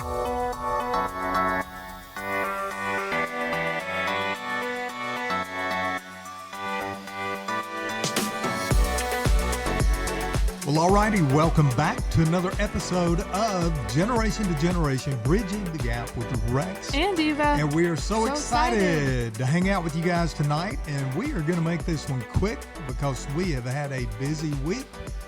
Well, alrighty, welcome back to another episode of Generation to Generation, Bridging the Gap with Rex and Eva. And we are so excited to hang out with you guys tonight. And we are going to make this one quick because we have had a busy week.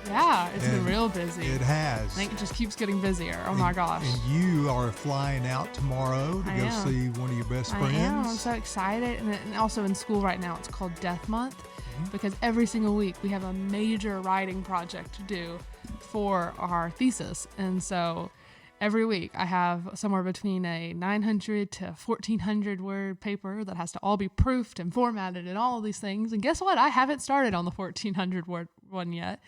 Yeah, it's been real busy. It has. I think it just keeps getting busier. Oh my gosh. And you are flying out tomorrow to go see one of your best friends. I am. I'm so excited. And also in school right now, it's called Death Month. Because every single week we have a major writing project to do for our thesis. And so every week I have somewhere between a 900 to 1,400 word paper that has to all be proofed and formatted and all of these things. And guess what? I haven't started on the 1,400 word one yet.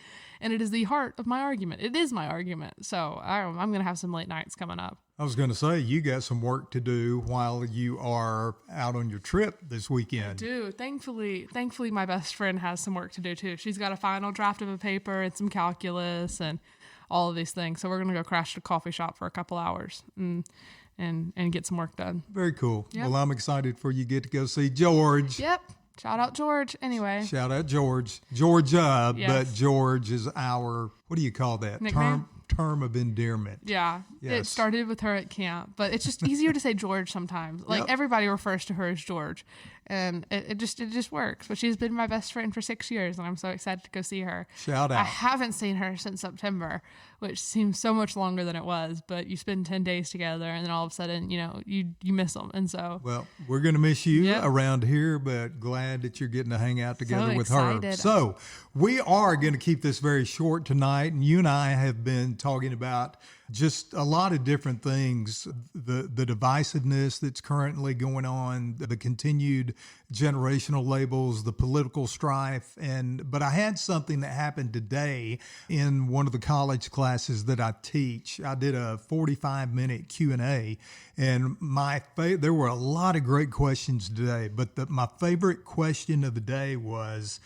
And it is the heart of my argument. It is my argument. So I'm going to have some late nights coming up. I was going to say, you got some work to do while you are out on your trip this weekend. I do. Thankfully, my best friend has some work to do too. She's got a final draft of a paper and some calculus and all of these things. So we're going to go crash at a coffee shop for a couple hours and get some work done. Very cool. Yep. Well, I'm excited for you get to go see George. Yep. Shout out George. Anyway. Shout out George. Georgia, yes. But George is our, what do you call that? Nickname? Term of endearment. Yeah. Yes. It started with her at camp, but it's just easier to say George sometimes. Like everybody refers to her as George, and it just works. But she's been my best friend for 6 years, and I'm so excited to go see her. Shout out. I haven't seen her since September, which seems so much longer than it was, but you spend 10 days together and then all of a sudden, you miss them. And so. Well, we're going to miss you around here, but glad that you're getting to hang out together with her. So we are going to keep this very short tonight. And you and I have been talking about just a lot of different things, the divisiveness that's currently going on, the continued generational labels, the political strife. But I had something that happened today in one of the college classes that I teach. I did a 45-minute Q&A, and there were a lot of great questions today, but my favorite question of the day was,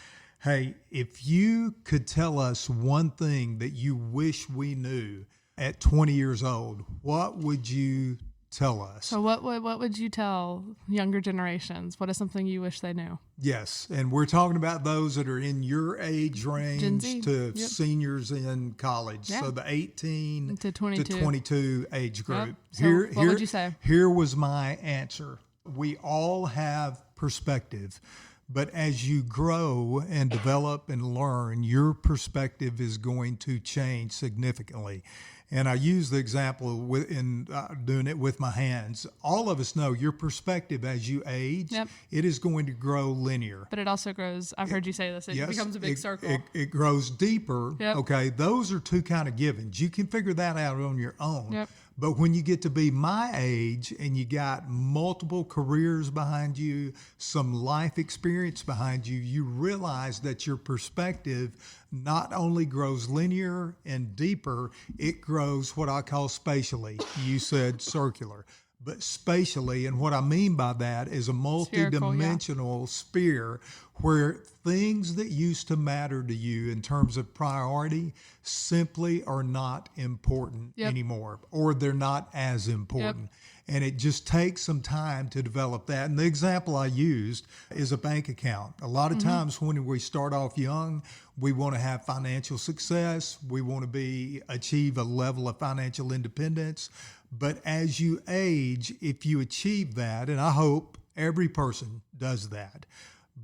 hey, if you could tell us one thing that you wish we knew at 20 years old, what would you tell us? So what would you tell younger generations? What is something you wish they knew? Yes, and we're talking about those that are in your age range to seniors in college. Yeah. So the 18 to 22 age group. Yep. So what would you say? Here was my answer. We all have perspective. But as you grow and develop and learn, your perspective is going to change significantly. And I use the example in doing it with my hands. All of us know your perspective as you age, it is going to grow linear. But it also grows, I've heard you say this, it becomes a big circle. It grows deeper. Yep. Okay, those are two kind of givens. You can figure that out on your own. Yep. But when you get to be my age and you got multiple careers behind you, some life experience behind you, you realize that your perspective not only grows linear and deeper, it grows what I call spatially. You said circular, but spatially. And what I mean by that is a multidimensional sphere where things that used to matter to you in terms of priority simply are not important anymore, or they're not as important. And it just takes some time to develop that. And the example I used is a bank account. A lot of times when we start off young, we want to have financial success. We want to achieve a level of financial independence. But as you age, if you achieve that, and I hope every person does that,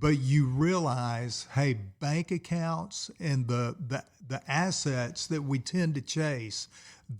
but you realize, hey, bank accounts and the assets that we tend to chase,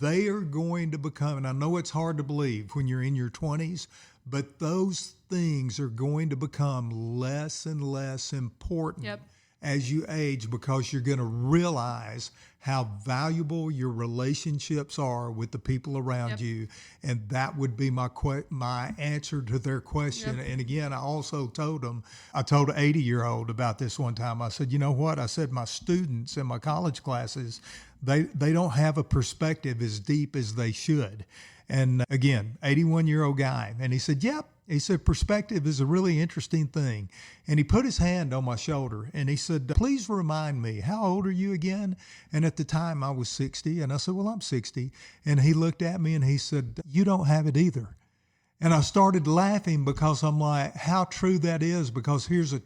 they are going to become, and I know it's hard to believe when you're in your 20s, but those things are going to become less and less important as you age, because you're going to realize how valuable your relationships are with the people around you. And that would be my answer to their question. And again, I also told an 80-year-old about this one time. I said, you know what? I said, my students in my college classes, they don't have a perspective as deep as they should. And again, 81-year-old guy. And he said, yep, He said, perspective is a really interesting thing. And he put his hand on my shoulder and he said, please remind me, how old are you again? And at the time I was 60. And I said, well, I'm 60. And he looked at me and he said, you don't have it either. And I started laughing because I'm like, how true that is, because here's a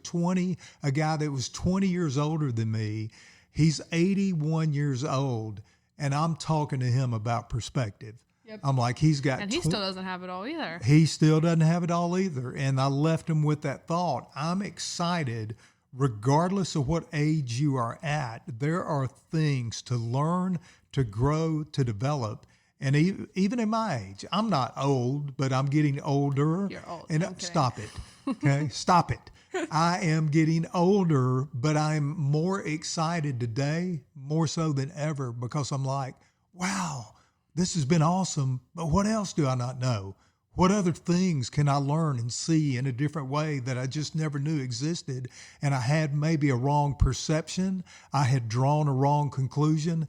guy that was 20 years older than me. He's 81 years old, and I'm talking to him about perspective. Yep. I'm like, he's got... And he still doesn't have it all either. He still doesn't have it all either. And I left him with that thought. I'm excited, regardless of what age you are at, there are things to learn, to grow, to develop. And even in my age, I'm not old, but I'm getting older. You're old. And stop it. Okay? Stop it. I am getting older, but I'm more excited today, more so than ever, because I'm like, wow, this has been awesome, but what else do I not know? What other things can I learn and see in a different way that I just never knew existed? And I had maybe a wrong perception. I had drawn a wrong conclusion.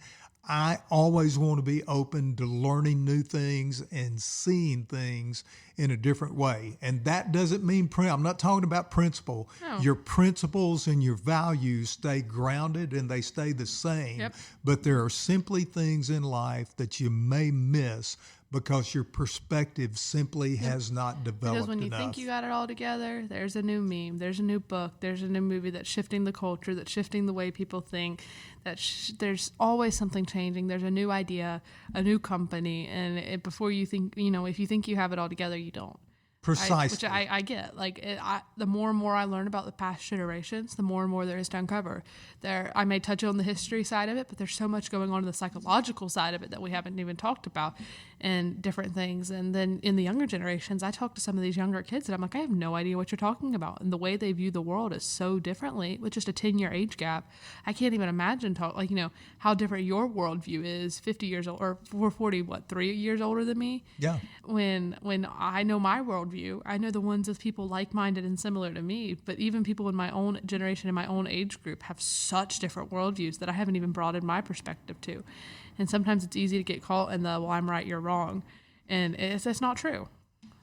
I always want to be open to learning new things and seeing things in a different way. And that doesn't mean, I'm not talking about principle. No. Your principles and your values stay grounded and they stay the same. Yep. But there are simply things in life that you may miss because your perspective simply has not developed Because when you enough. think you got it all together, there's a new meme, there's a new book, there's a new movie that's shifting the culture, that's shifting the way people think, there's always something changing. There's a new idea, a new company, and before you think, if you think you have it all together, you don't. Precisely. Which I get. The more and more I learn about the past generations, the more and more there is to uncover. I may touch on the history side of it, but there's so much going on in the psychological side of it that we haven't even talked about, and different things. And then in the younger generations, I talk to some of these younger kids, and I'm like, I have no idea what you're talking about. And the way they view the world is so differently with just a 10-year age gap. I can't even imagine how different your worldview is 50 years old, or 40, 3 years older than me? Yeah. When I know my worldview, I know the ones of people like-minded and similar to me, but even people in my own generation, in my own age group, have such different worldviews that I haven't even brought in my perspective to. And sometimes it's easy to get caught in the, well, I'm right, you're wrong. And it's not true.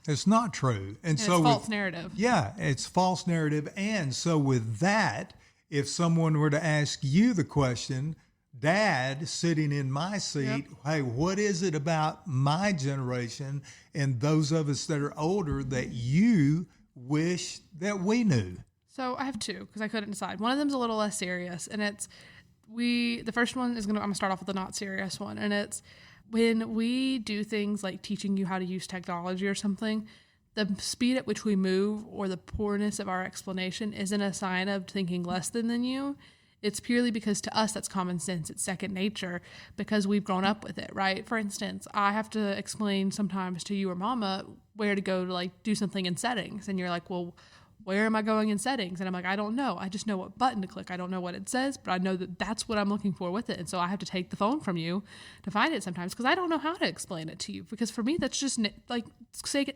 It's not true. And so it's false narrative. Yeah, it's false narrative. And so with that, if someone were to ask you the question, Dad sitting in my seat, Yep. Hey, what is it about my generation and those of us that are older that you wish that we knew? So I have two because I couldn't decide. One of them's a little less serious, and the first one is I'm gonna start off with the not serious one, and it's when we do things like teaching you how to use technology or something, the speed at which we move or the poorness of our explanation isn't a sign of thinking less than you. It's purely because to us that's common sense. It's second nature because we've grown up with it, right? For instance, I have to explain sometimes to you or Mama where to go to do something in settings, and you're like, well, where am I going in settings? And I'm like, I don't know. I just know what button to click. I don't know what it says, but I know that that's what I'm looking for with it. And so I have to take the phone from you to find it sometimes because I don't know how to explain it to you. Because for me, that's just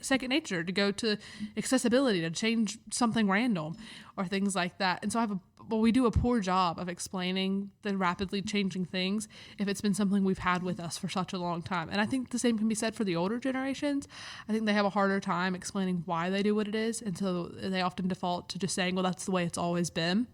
second nature to go to accessibility, to change something random or things like that. And so we do a poor job of explaining the rapidly changing things if it's been something we've had with us for such a long time. And I think the same can be said for the older generations. I think they have a harder time explaining why they do what it is, and so they often default to just saying, well, that's the way it's always been.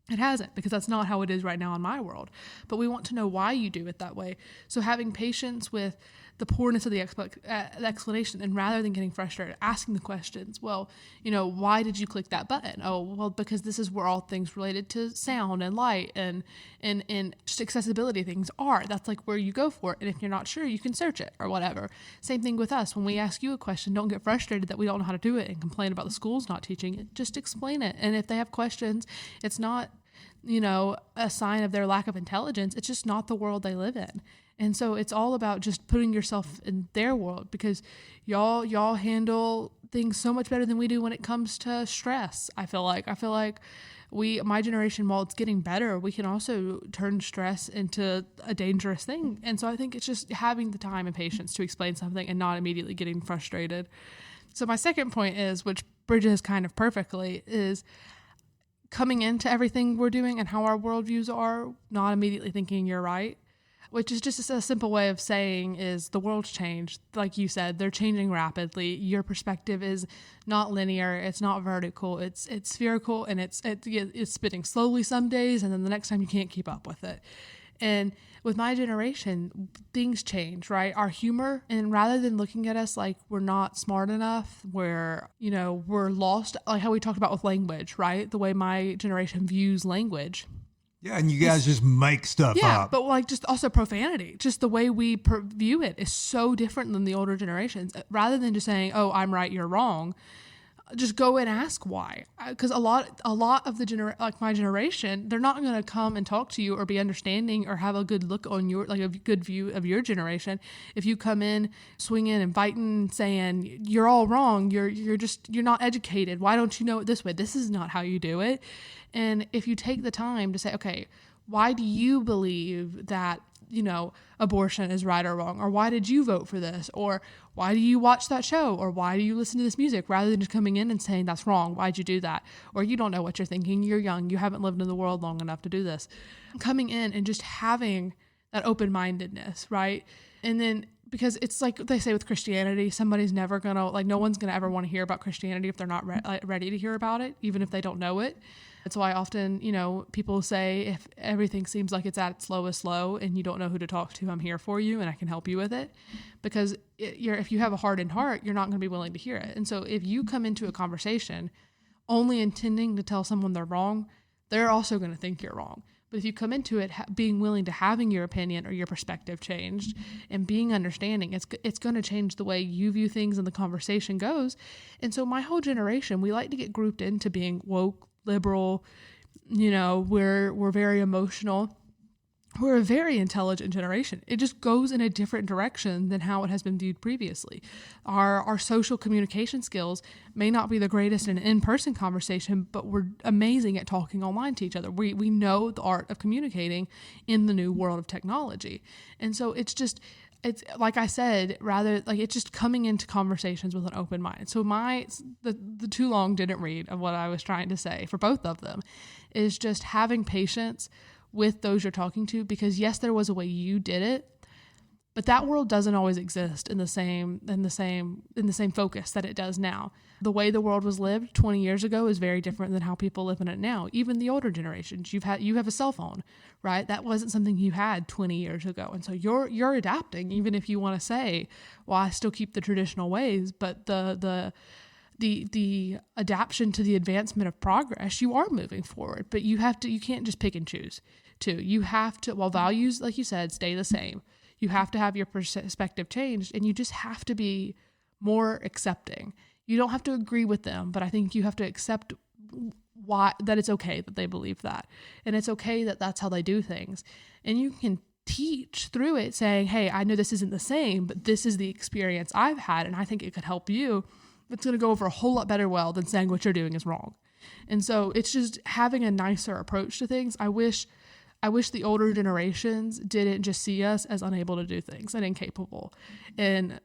It hasn't, because that's not how it is right now in my world. But we want to know why you do it that way. So having patience with the poorness of the explanation, and rather than getting frustrated, asking the questions, well, why did you click that button? Oh, well, because this is where all things related to sound and light and just accessibility things are. That's where you go for it. And if you're not sure, you can search it or whatever. Same thing with us. When we ask you a question, don't get frustrated that we don't know how to do it and complain about the schools not teaching it. Just explain it. And if they have questions, it's not, a sign of their lack of intelligence. It's just not the world they live in. And so it's all about just putting yourself in their world, because y'all handle things so much better than we do when it comes to stress. I feel like my generation, while it's getting better, we can also turn stress into a dangerous thing. And so I think it's just having the time and patience to explain something and not immediately getting frustrated. So my second point is, which bridges kind of perfectly, is coming into everything we're doing and how our worldviews are, not immediately thinking you're right. which is just a simple way of saying is the world's changed. Like you said, they're changing rapidly. Your perspective is not linear. It's not vertical. It's spherical, and it's spinning slowly some days, and then the next time you can't keep up with it. And with my generation, things change, right? Our humor, and rather than looking at us like we're not smart enough, we're lost, like how we talked about with language, right? The way my generation views language. Yeah, and you guys just make stuff up. Yeah, but like just also profanity, just the way we view it is so different than the older generations. Rather than just saying, "Oh, I'm right, you're wrong," just go and ask why. Because a lot of the like my generation, they're not going to come and talk to you or be understanding or have a good look on your, like a good view of your generation. If you come in swinging and fighting, saying you're all wrong, you're not educated. Why don't you know it this way? This is not how you do it. And if you take the time to say, okay, why do you believe that, abortion is right or wrong? Or why did you vote for this? Or why do you watch that show? Or why do you listen to this music? Rather than just coming in and saying, that's wrong. Why'd you do that? Or you don't know what you're thinking. You're young. You haven't lived in the world long enough to do this. Coming in and just having that open-mindedness, right? And then, because it's like they say with Christianity, somebody's never going to, like, no one's going to ever want to hear about Christianity if they're not ready to hear about it, even if they don't know it. That's why often, people say, if everything seems like it's at its lowest low and you don't know who to talk to, I'm here for you and I can help you with it. Because if you have a hardened heart, you're not going to be willing to hear it. And so if you come into a conversation only intending to tell someone they're wrong, they're also going to think you're wrong. But if you come into it being willing to having your opinion or your perspective changed and being understanding, it's going to change the way you view things and the conversation goes. And so my whole generation, we like to get grouped into being woke, liberal, we're very emotional. We're a very intelligent generation. It just goes in a different direction than how it has been viewed previously. Our social communication skills may not be the greatest in an in-person conversation, but we're amazing at talking online to each other. We know the art of communicating in the new world of technology. And so it's like I said, rather like it's just coming into conversations with an open mind. So the too long didn't read of what I was trying to say for both of them is just having patience with those you're talking to, because yes, there was a way you did it, but that world doesn't always exist in the same focus that it does now. The way the world was lived 20 years ago is very different than how people live in it now. Even the older generations, you have a cell phone, right? That wasn't something you had 20 years ago. And so you're adapting, even if you want to say, well, I still keep the traditional ways, but the adaptation to the advancement of progress, you are moving forward, but you can't just pick and choose too. You have to, while values, like you said, stay the same, you have to have your perspective changed, and you just have to be more accepting. You don't have to agree with them, but I think you have to accept that it's okay that they believe that. And it's okay that that's how they do things. And you can teach through it saying, hey, I know this isn't the same, but this is the experience I've had, and I think it could help you. It's going to go over a whole lot better than saying what you're doing is wrong. And so it's just having a nicer approach to things. I wish the older generations didn't just see us as unable to do things and incapable, and,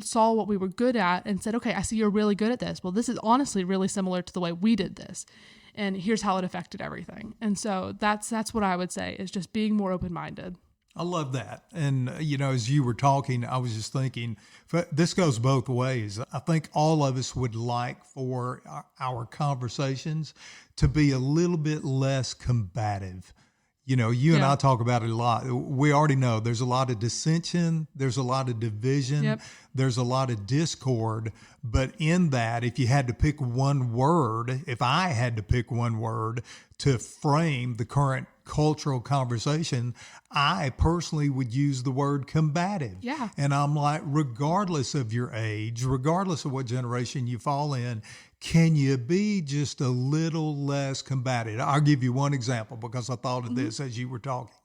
saw what we were good at and said, okay, I see you're really good at this. Well, this is honestly really similar to the way we did this, and here's how it affected everything. And so that's what I would say is just being more open-minded. I love that. And, as you were talking, I was just thinking, this goes both ways. I think all of us would like for our conversations to be a little bit less combative. You and I talk about it a lot. We already know there's a lot of dissension. There's a lot of division. Yep. There's a lot of discord. But in that, if I had to pick one word to frame the current cultural conversation, I personally would use the word combative. Yeah. And I'm like, regardless of your age, regardless of what generation you fall in, can you be just a little less combative? I'll give you one example because I thought of this as you were talking.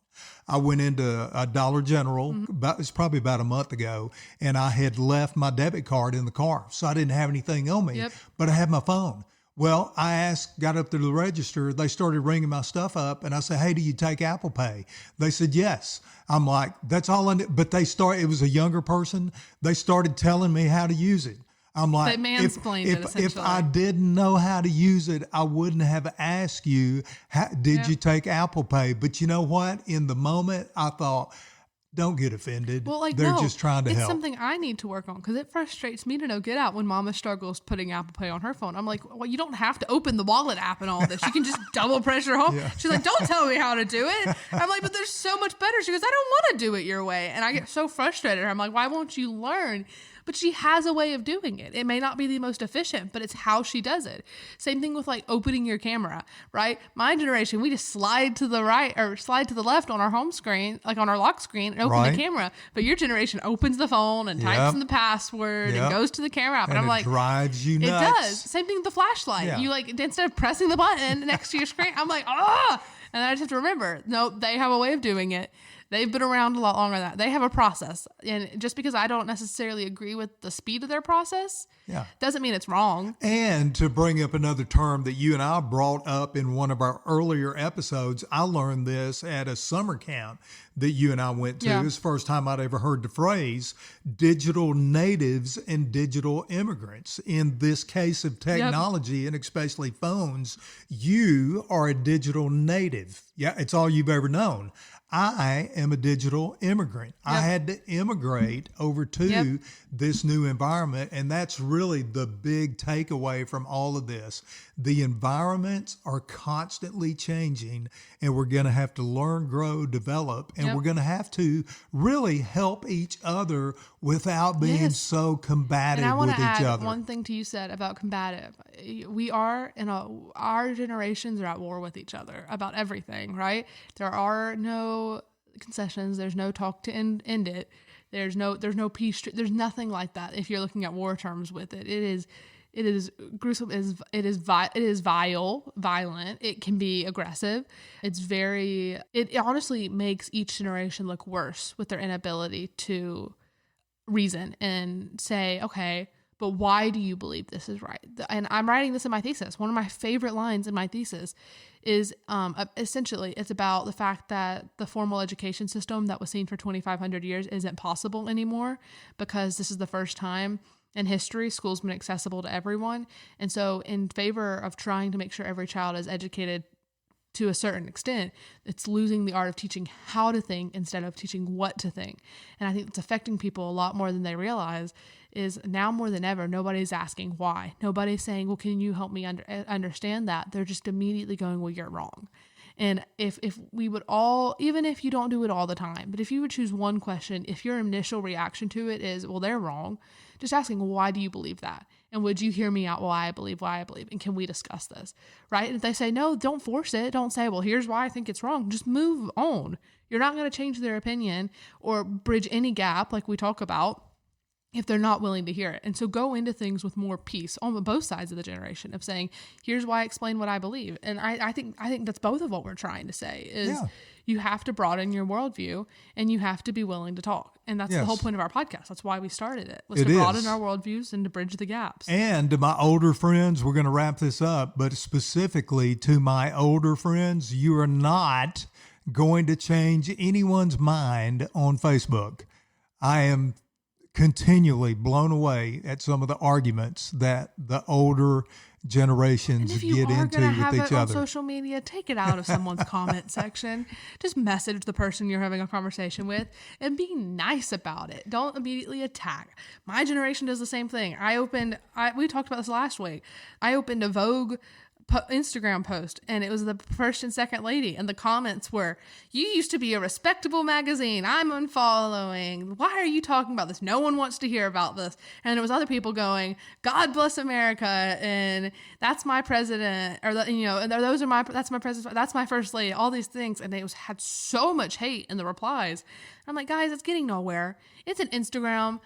I went into a Dollar General, it's probably about a month ago, and I had left my debit card in the car. So I didn't have anything on me, but I had my phone. Well, I got up to the register, they started ringing my stuff up, and I said, hey, do you take Apple Pay? They said, yes. I'm like, that's all I need. But it was a younger person. They started telling me how to use it. I'm like, if I didn't know how to use it, I wouldn't have asked you, did you take Apple Pay? But you know what? In the moment, I thought, don't get offended. Well, like, they're no, just trying to it's help. something I need to work on because it frustrates me to no get out when Mama struggles putting Apple Pay on her phone. I'm like, well, you don't have to open the wallet app and all this. You can just double press your home. Yeah. She's like, don't tell me how to do it. I'm like, but there's so much better. She goes, I don't want to do it your way. And I get so frustrated. I'm like, why won't you learn? But she has a way of doing it. It may not be the most efficient, but it's how she does it. Same thing with like opening your camera, right? My generation, we just slide to the right or slide to the left on our home screen, like on our lock screen, and open the camera. But your generation opens the phone and types in the password and goes to the camera app. And I'm like, drives you nuts. It does. Same thing with the flashlight. Yeah. You like, instead of pressing the button next to your screen, I'm like, ah! And I just have to remember, no, they have a way of doing it. They've been around a lot longer than that. They have a process. And just because I don't necessarily agree with the speed of their process doesn't mean it's wrong. And to bring up another term that you and I brought up in one of our earlier episodes, I learned this at a summer camp that you and I went to. It was the first time I'd ever heard the phrase digital natives and digital immigrants. In this case of technology and especially phones, you are a digital native. Yeah, it's all you've ever known. I am a digital immigrant. I had to immigrate over to this new environment. And that's really the big takeaway from all of this. The environments are constantly changing, and we're going to have to learn, grow, develop, and we're going to have to really help each other without being so combative and I want with to each add other. one thing to you said about combative. We are, our generations are at war with each other about everything, right? There are no concessions. There's no talk to end it. There's no peace. There's nothing like that. If you're looking at war terms with it, it is gruesome. It is vile, violent. It can be aggressive. It honestly makes each generation look worse with their inability to reason and say, okay, but why do you believe this is right? And I'm writing this in my thesis. One of my favorite lines in my thesis is essentially it's about the fact that the formal education system that was seen for 2,500 years isn't possible anymore because this is the first time in history school's been accessible to everyone. And so in favor of trying to make sure every child is educated to a certain extent, it's losing the art of teaching how to think instead of teaching what to think. And I think it's affecting people a lot more than they realize. Is now more than ever, nobody's asking why. Nobody's saying, well, can you help me understand that? They're just immediately going, well, you're wrong. And if we would all, even if you don't do it all the time, but if you would choose one question, if your initial reaction to it is, well, they're wrong, just asking, well, why do you believe that? And would you hear me out why I believe? And can we discuss this? Right? And if they say, no, don't force it. Don't say, well, here's why I think it's wrong. Just move on. You're not going to change their opinion or bridge any gap like we talk about if they're not willing to hear it. And so go into things with more peace on both sides of the generation of saying, here's why I explain what I believe. And I think that's both of what we're trying to say is you have to broaden your worldview and you have to be willing to talk. And that's the whole point of our podcast. That's why we started it, was to broaden our worldviews and to bridge the gaps. And to my older friends, we're going to wrap this up, but specifically to my older friends, you are not going to change anyone's mind on Facebook. I am continually blown away at some of the arguments that the older generations get into with each other. And if you are going to have it on social media, take it out of someone's comment section. Just message the person you're having a conversation with and be nice about it. Don't immediately attack. My generation does the same thing. We talked about this last week. I opened a Vogue Instagram post and it was the first and second lady and the comments were, you used to be a respectable magazine, I'm unfollowing, why are you talking about this, no one wants to hear about this. And there was other people going, God bless America, and that's my president, or that's my president, that's my first lady, all these things. And they had so much hate in the replies. I'm like, guys, it's getting nowhere. It's an Instagram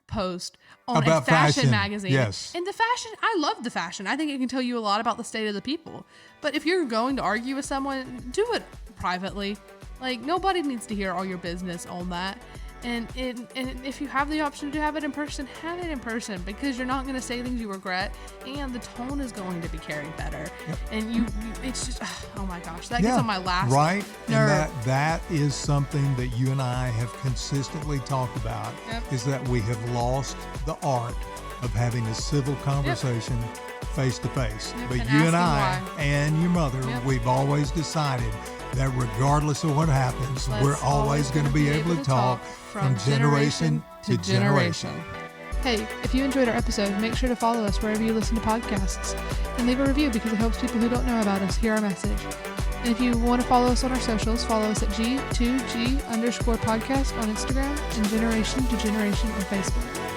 post on about a fashion magazine. Yes. And the fashion, I love the fashion. I think it can tell you a lot about the state of the people. But if you're going to argue with someone, do it privately. Like, nobody needs to hear all your business on that. And if you have the option to have it in person, have it in person, because you're not going to say things you regret, and the tone is going to be carried better. Yep. And it's just, oh my gosh, that gets on my last nerve. And that is something that you and I have consistently talked about, is that we have lost the art of having a civil conversation face to face. But you and I and your mother, we've always decided that regardless of what happens, we're always going to be able to talk from generation to generation. Hey, if you enjoyed our episode, make sure to follow us wherever you listen to podcasts and leave a review because it helps people who don't know about us hear our message. And if you want to follow us on our socials, follow us at G2G_podcast on Instagram and Generation to Generation on Facebook.